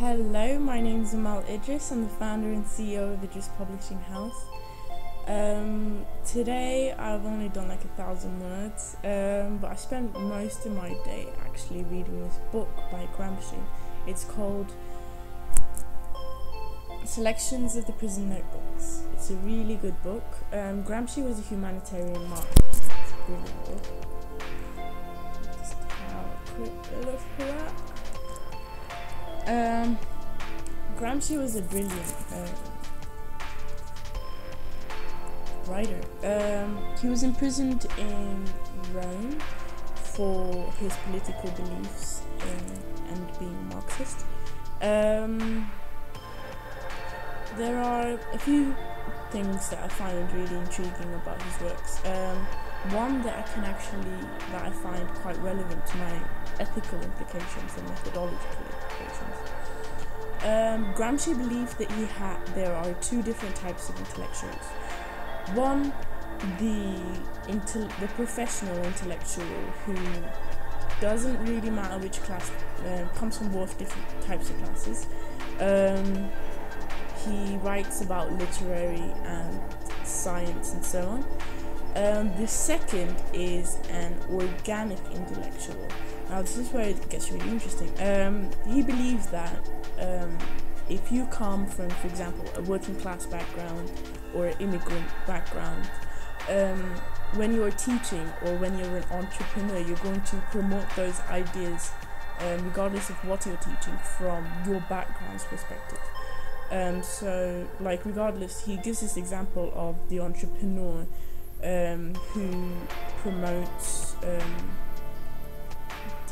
Hello, my name is Amal Idris. I'm the founder and CEO of Idris Publishing House. Today I've only done like 1,000 words, but I spent most of my day actually reading this book by Gramsci. It's called Selections of the Prison Notebooks. It's a really good book. Gramsci was a humanitarian martyr. It's a brilliant book. Just have a quick look for that. Gramsci was a brilliant writer. He was imprisoned in Rome for his political beliefs and being Marxist. There are a few things that I find really intriguing about his works. One that I find quite relevant to my ethical implications and methodological implications. Gramsci believed that there are two different types of intellectuals. One, the professional intellectual who doesn't really matter which class, comes from both different types of classes. He writes about literary and science and so on. The second is an organic intellectual. Now this is where it gets really interesting. He believes that if you come from, for example, a working class background or an immigrant background, when you're teaching or when you're an entrepreneur, you're going to promote those ideas regardless of what you're teaching from your background's perspective. So like regardless, he gives this example of the entrepreneur who promotes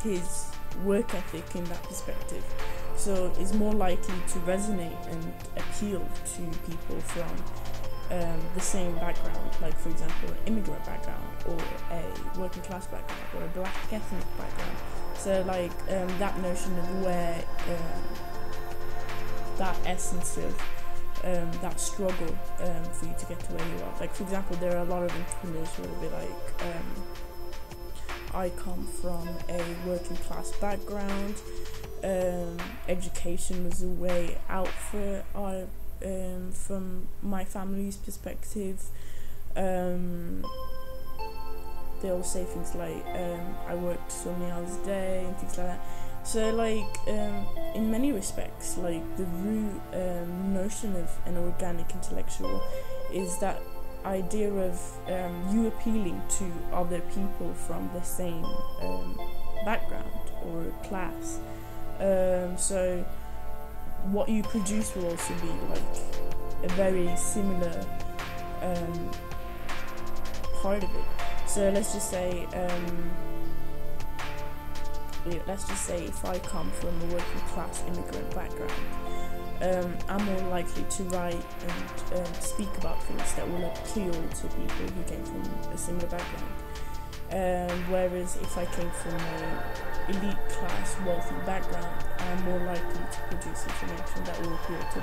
his work ethic in that perspective, so is more likely to resonate and appeal to people from the same background, like for example an immigrant background or a working class background or a black ethnic background. So like that notion of where that essence of that struggle for you to get to where you are. Like for example, there are a lot of entrepreneurs who will be like, I come from a working class background, education was a way out for from my family's perspective. They'll say things like, I worked so many hours a day and things like that. So like in many respects, like the root notion of an organic intellectual is that idea of you appealing to other people from the same background or class. So what you produce will also be like a very similar part of it. So let's just say if I come from a working class immigrant background, I'm more likely to write and speak about things that will appeal to people who came from a similar background. Whereas if I came from an elite class, wealthy background, I'm more likely to produce information that will appeal to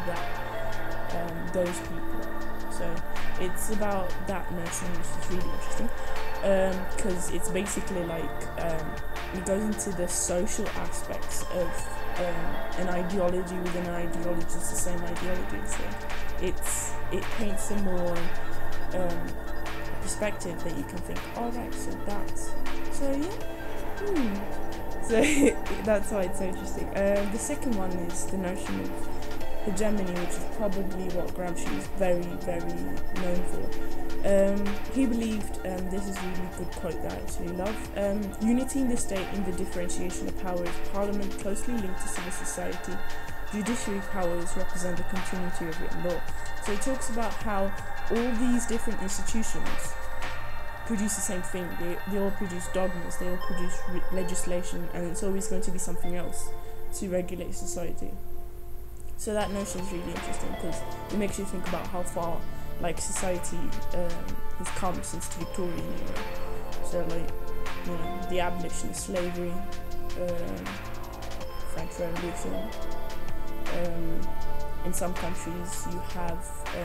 those people. So it's about that notion, which is really interesting, because it's basically like it goes into the social aspects of an ideology within an ideology. It's the same ideology, so it paints a more perspective that you can think, all right, so that's why it's so interesting. The second one is the notion of hegemony, which is probably what Gramsci is very, very known for. He believed, this is a really good quote that I actually love, unity in the state in the differentiation of powers, parliament closely linked to civil society, judiciary powers represent the continuity of written law. So it talks about how all these different institutions produce the same thing. They all produce dogmas, they all produce legislation, and it's always going to be something else to regulate society. So that notion is really interesting because it makes you think about how far like society has come since the Victorian era. So like, you know, the abolition of slavery, French Revolution. In some countries you have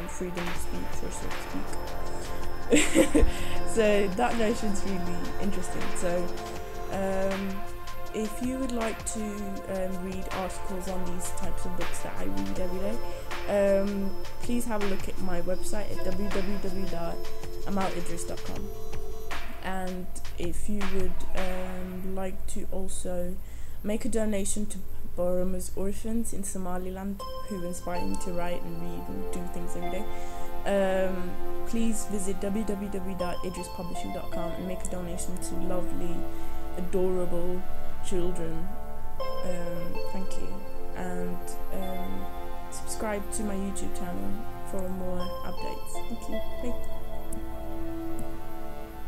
freedom of speech, or so to speak. So that notion is really interesting. So if you would like to read articles on these types of books that I read every day, please have a look at my website at www.amalidris.com. And if you would like to also make a donation to Boroma's orphans in Somaliland, who inspire me to write and read and do things every day, please visit www.idrispublishing.com and make a donation to lovely, adorable children. Thank you. And subscribe to my YouTube channel for more updates. Thank you. Bye.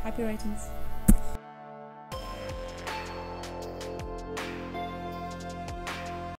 Happy writings.